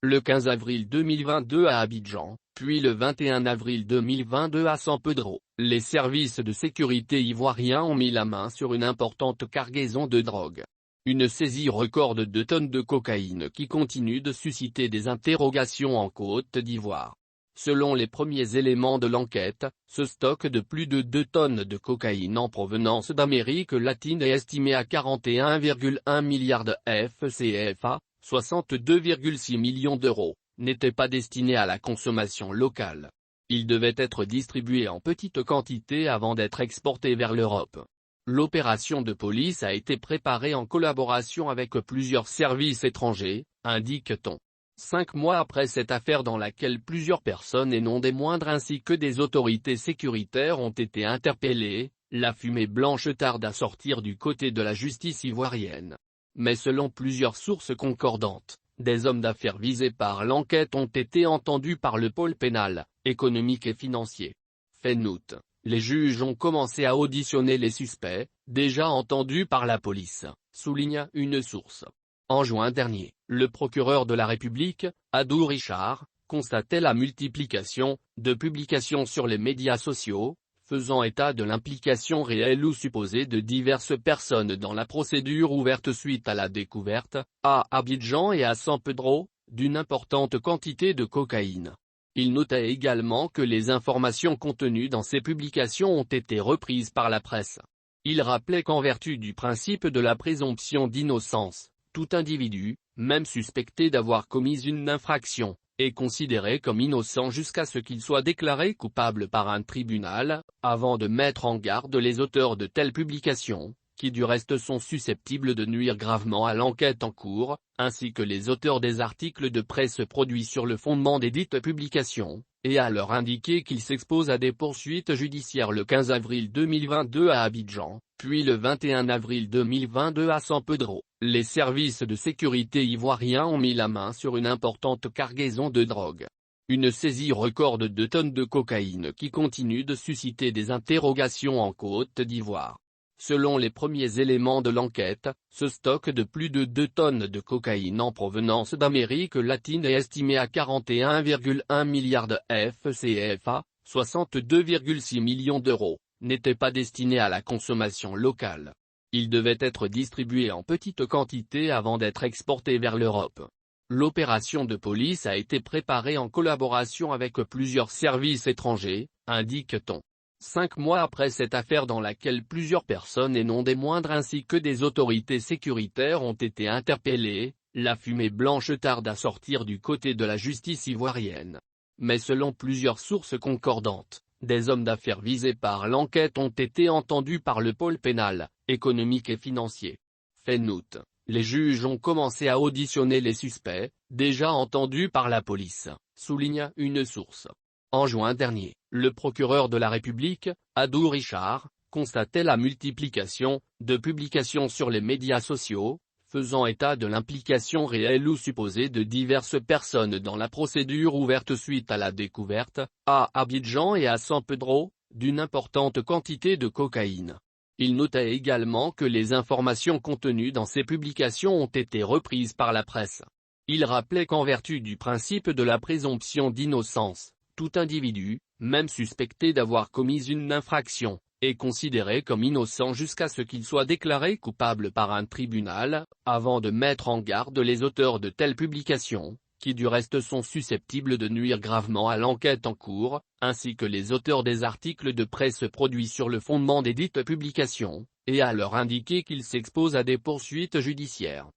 le 15 avril 2022 à Abidjan, puis le 21 avril 2022 à San Pedro, les services de sécurité ivoiriens ont mis la main sur une importante cargaison de drogue. Une saisie record de 2 tonnes de cocaïne qui continue de susciter des interrogations en Côte d'Ivoire. Selon les premiers éléments de l'enquête, ce stock de plus de 2 tonnes de cocaïne en provenance d'Amérique latine est estimé à 41,1 milliards de FCFA, 62,6 millions d'euros, n'était pas destiné à la consommation locale. Il devait être distribué en petites quantités avant d'être exporté vers l'Europe. L'opération de police a été préparée en collaboration avec plusieurs services étrangers, indique-t-on. 5 mois après cette affaire dans laquelle plusieurs personnes et non des moindres ainsi que des autorités sécuritaires ont été interpellées, la fumée blanche tarde à sortir du côté de la justice ivoirienne. Mais selon plusieurs sources concordantes, des hommes d'affaires visés par l'enquête ont été entendus par le pôle pénal, économique et financier. Fin août, les juges ont commencé à auditionner les suspects, déjà entendus par la police, souligne une source. En juin dernier, le procureur de la République, Adou Richard, constatait la multiplication de publications sur les médias sociaux, faisant état de l'implication réelle ou supposée de diverses personnes dans la procédure ouverte suite à la découverte, à Abidjan et à San Pedro, d'une importante quantité de cocaïne. Il notait également que les informations contenues dans ces publications ont été reprises par la presse. Il rappelait qu'en vertu du principe de la présomption d'innocence, tout individu, même suspecté d'avoir commis une infraction, est considéré comme innocent jusqu'à ce qu'il soit déclaré coupable par un tribunal, avant de mettre en garde les auteurs de telles publications, qui du reste sont susceptibles de nuire gravement à l'enquête en cours, ainsi que les auteurs des articles de presse produits sur le fondement des dites publications, et à leur indiquer qu'ils s'exposent à des poursuites judiciaires le 15 avril 2022 à Abidjan, puis le 21 avril 2022 à San Pedro. Les services de sécurité ivoiriens ont mis la main sur une importante cargaison de drogue. Une saisie record de 2 tonnes de cocaïne qui continue de susciter des interrogations en Côte d'Ivoire. Selon les premiers éléments de l'enquête, ce stock de plus de 2 tonnes de cocaïne en provenance d'Amérique latine est estimé à 41,1 milliards de FCFA, 62,6 millions d'euros, n'était pas destiné à la consommation locale. Il devait être distribué en petites quantités avant d'être exporté vers l'Europe. L'opération de police a été préparée en collaboration avec plusieurs services étrangers, indique-t-on. 5 mois après cette affaire dans laquelle plusieurs personnes et non des moindres ainsi que des autorités sécuritaires ont été interpellées, la fumée blanche tarde à sortir du côté de la justice ivoirienne. Mais selon plusieurs sources concordantes, des hommes d'affaires visés par l'enquête ont été entendus par le pôle pénal, économique et financier. Fin août, les juges ont commencé à auditionner les suspects, déjà entendus par la police, souligne une source. En juin dernier, le procureur de la République, Adou Richard, constatait la multiplication de publications sur les médias sociaux, faisant état de l'implication réelle ou supposée de diverses personnes dans la procédure ouverte suite à la découverte, à Abidjan et à San Pedro, d'une importante quantité de cocaïne. Il notait également que les informations contenues dans ces publications ont été reprises par la presse. Il rappelait qu'en vertu du principe de la présomption d'innocence, tout individu, même suspecté d'avoir commis une infraction, est considéré comme innocent jusqu'à ce qu'il soit déclaré coupable par un tribunal, avant de mettre en garde les auteurs de telles publications, qui du reste sont susceptibles de nuire gravement à l'enquête en cours, ainsi que les auteurs des articles de presse produits sur le fondement des dites publications, et à leur indiquer qu'ils s'exposent à des poursuites judiciaires.